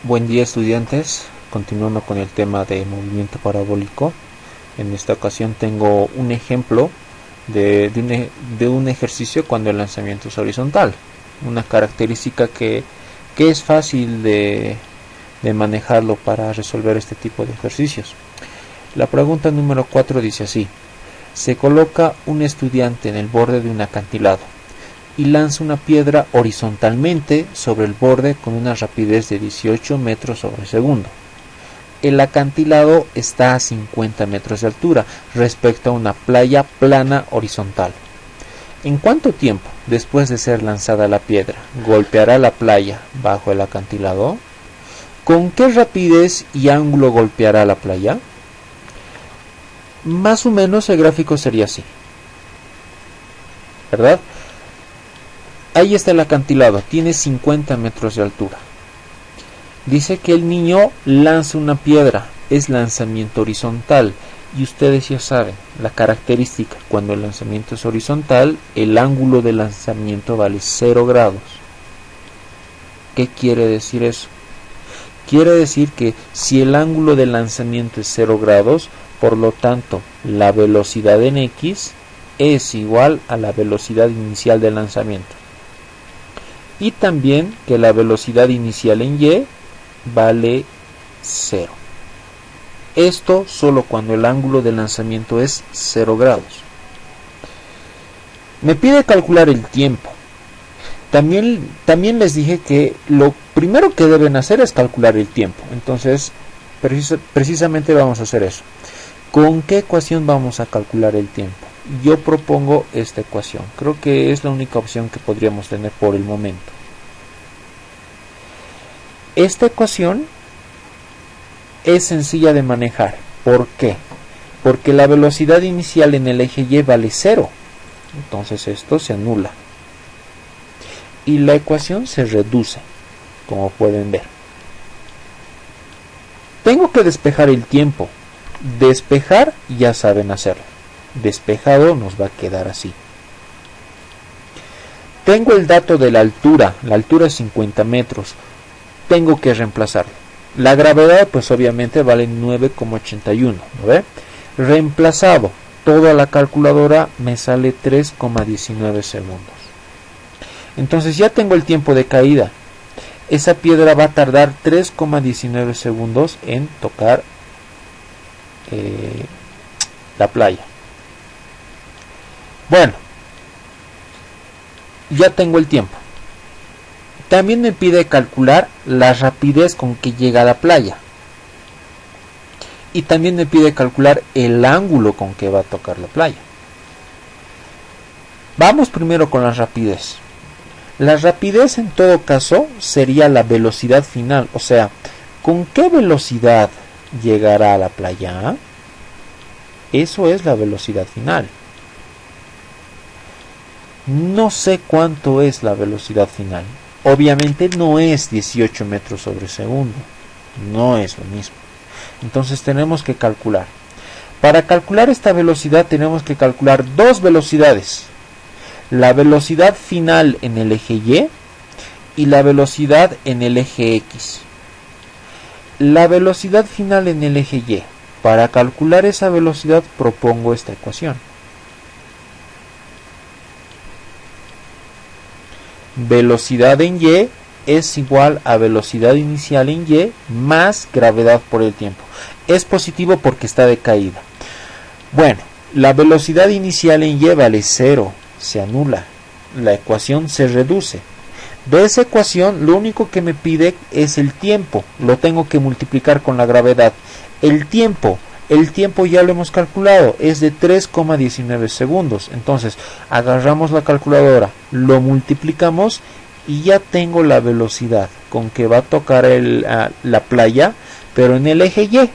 Buen día, estudiantes, continuando con el tema de movimiento parabólico. En esta ocasión tengo un ejemplo de un ejercicio cuando el lanzamiento es horizontal, una característica que es fácil de manejarlo para resolver este tipo de ejercicios. La pregunta número 4 dice así: se coloca un estudiante en el borde de un acantilado y lanza una piedra horizontalmente sobre el borde con una rapidez de 18 metros sobre segundo. El acantilado está a 50 metros de altura respecto a una playa plana horizontal. ¿En cuánto tiempo, después de ser lanzada la piedra, golpeará la playa bajo el acantilado? ¿Con qué rapidez y ángulo golpeará la playa? Más o menos el gráfico sería así, ¿verdad? Ahí está el acantilado, tiene 50 metros de altura. Dice que el niño lanza una piedra, es lanzamiento horizontal. Y ustedes ya saben, la característica, cuando el lanzamiento es horizontal, el ángulo de lanzamiento vale 0 grados. ¿Qué quiere decir eso? Quiere decir que si el ángulo de lanzamiento es 0 grados, por lo tanto, la velocidad en X es igual a la velocidad inicial del lanzamiento. Y también que la velocidad inicial en Y vale 0. Esto solo cuando el ángulo de lanzamiento es 0 grados. Me pide calcular el tiempo. También les dije que lo primero que deben hacer es calcular el tiempo. Entonces, precisamente vamos a hacer eso. ¿Con qué ecuación vamos a calcular el tiempo? Yo propongo esta ecuación. Creo que es la única opción que podríamos tener por el momento. Esta ecuación es sencilla de manejar. ¿Por qué? Porque la velocidad inicial en el eje Y vale 0. Entonces esto se anula. Y la ecuación se reduce, como pueden ver. Tengo que despejar el tiempo. Despejar ya saben hacerlo. Despejado nos va a quedar así. Tengo el dato de la altura es 50 metros. Tengo que reemplazarlo. La gravedad pues obviamente vale 9,81, ¿no ve? Reemplazado todo a la calculadora me sale 3,19 segundos. Entonces ya tengo el tiempo de caída. Esa piedra va a tardar 3,19 segundos en tocar la playa. Bueno, ya tengo el tiempo. También me pide calcular la rapidez con que llega a la playa. Y también me pide calcular el ángulo con que va a tocar la playa. Vamos primero con la rapidez. La rapidez en todo caso sería la velocidad final. O sea, ¿con qué velocidad llegará a la playa? Eso es la velocidad final. No sé cuánto es la velocidad final. Obviamente no es 18 metros sobre segundo. No es lo mismo. Entonces tenemos que calcular. Para calcular esta velocidad tenemos que calcular dos velocidades. La velocidad final en el eje Y la velocidad en el eje X. La velocidad final en el eje Y. Para calcular esa velocidad propongo esta ecuación. Velocidad en Y es igual a velocidad inicial en Y más gravedad por el tiempo. Es positivo porque está de caída. Bueno, la velocidad inicial en Y vale 0, se anula. La ecuación se reduce. De esa ecuación lo único que me pide es el tiempo. Lo tengo que multiplicar con la gravedad. El tiempo ya lo hemos calculado, es de 3,19 segundos. Entonces, agarramos la calculadora, lo multiplicamos y ya tengo la velocidad con que va a tocar la playa, pero en el eje Y,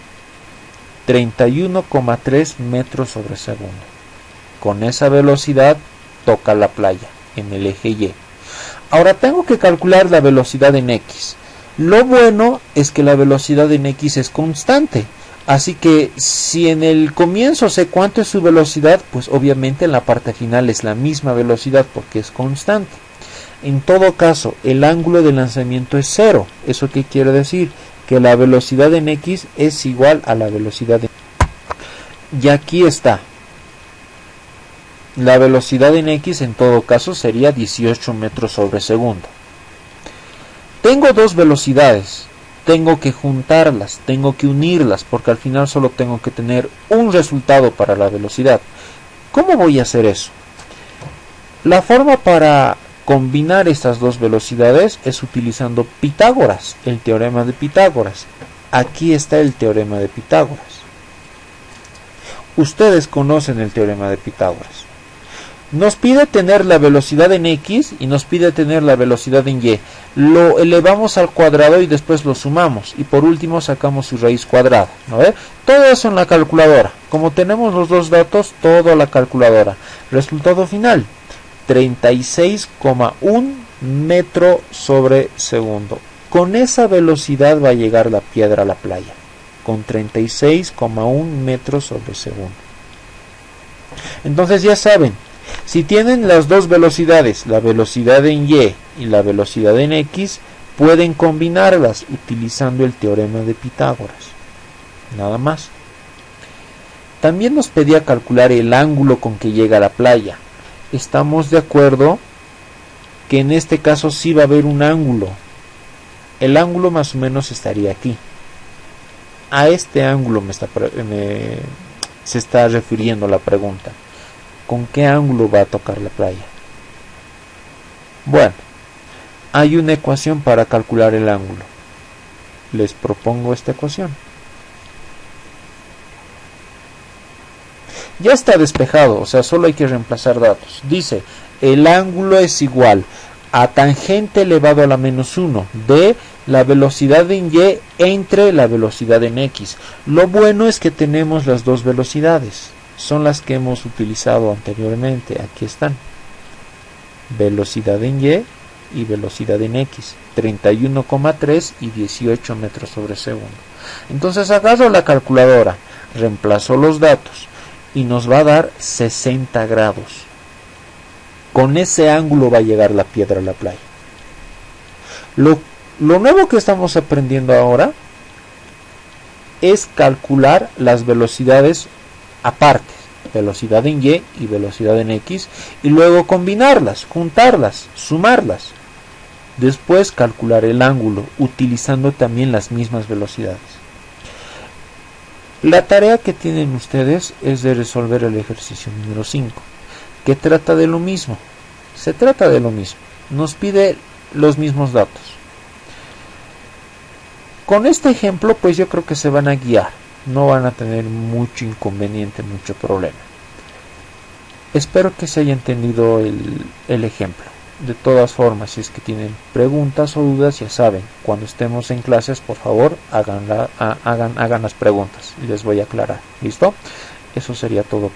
31,3 metros sobre segundo. Con esa velocidad toca la playa en el eje Y. Ahora tengo que calcular la velocidad en X. Lo bueno es que la velocidad en X es constante. Así que si en el comienzo sé cuánto es su velocidad, pues obviamente en la parte final es la misma velocidad porque es constante. En todo caso, el ángulo de lanzamiento es 0. ¿Eso qué quiere decir? Que la velocidad en x es igual a la velocidad en... Y aquí está. La velocidad en x en todo caso sería 18 metros sobre segundo. Tengo dos velocidades. Tengo que juntarlas, tengo que unirlas, porque al final solo tengo que tener un resultado para la velocidad. ¿Cómo voy a hacer eso? La forma para combinar estas dos velocidades es utilizando Pitágoras, el teorema de Pitágoras. Aquí está el teorema de Pitágoras. Ustedes conocen el teorema de Pitágoras. Nos pide tener la velocidad en x y nos pide tener la velocidad en y. Lo elevamos al cuadrado y después lo sumamos. Y por último sacamos su raíz cuadrada, ¿no ve? Todo eso en la calculadora. Como tenemos los dos datos, todo a la calculadora. Resultado final, 36,1 metro sobre segundo. Con esa velocidad va a llegar la piedra a la playa. Con 36,1 metros sobre segundo. Entonces ya saben. Si tienen las dos velocidades, la velocidad en y la velocidad en x, pueden combinarlas utilizando el teorema de Pitágoras. Nada más. También nos pedía calcular el ángulo con que llega a la playa. Estamos de acuerdo que en este caso sí va a haber un ángulo. El ángulo más o menos estaría aquí. A este ángulo se está refiriendo la pregunta. ¿Con qué ángulo va a tocar la playa? Bueno, hay una ecuación para calcular el ángulo. Les propongo esta ecuación. Ya está despejado, o sea, solo hay que reemplazar datos. Dice, el ángulo es igual a tangente elevado a la menos 1 de la velocidad en y entre la velocidad en x. Lo bueno es que tenemos las dos velocidades. Son las que hemos utilizado anteriormente. Aquí están. Velocidad en y velocidad en x. 31,3 y 18 metros sobre segundo. Entonces agarro la calculadora, reemplazo los datos y nos va a dar 60 grados. Con ese ángulo va a llegar la piedra a la playa. Lo nuevo que estamos aprendiendo ahora es calcular las velocidades aparte, velocidad en y velocidad en x, y luego combinarlas, juntarlas, sumarlas. Después calcular el ángulo utilizando también las mismas velocidades. La tarea que tienen ustedes es de resolver el ejercicio número 5, que trata de lo mismo. Se trata de lo mismo. Nos pide los mismos datos. Con este ejemplo, pues yo creo que se van a guiar. No van a tener mucho inconveniente, mucho problema. Espero que se haya entendido el ejemplo. De todas formas, si es que tienen preguntas o dudas, ya saben, cuando estemos en clases, por favor, hagan las preguntas y les voy a aclarar. ¿Listo? Eso sería todo.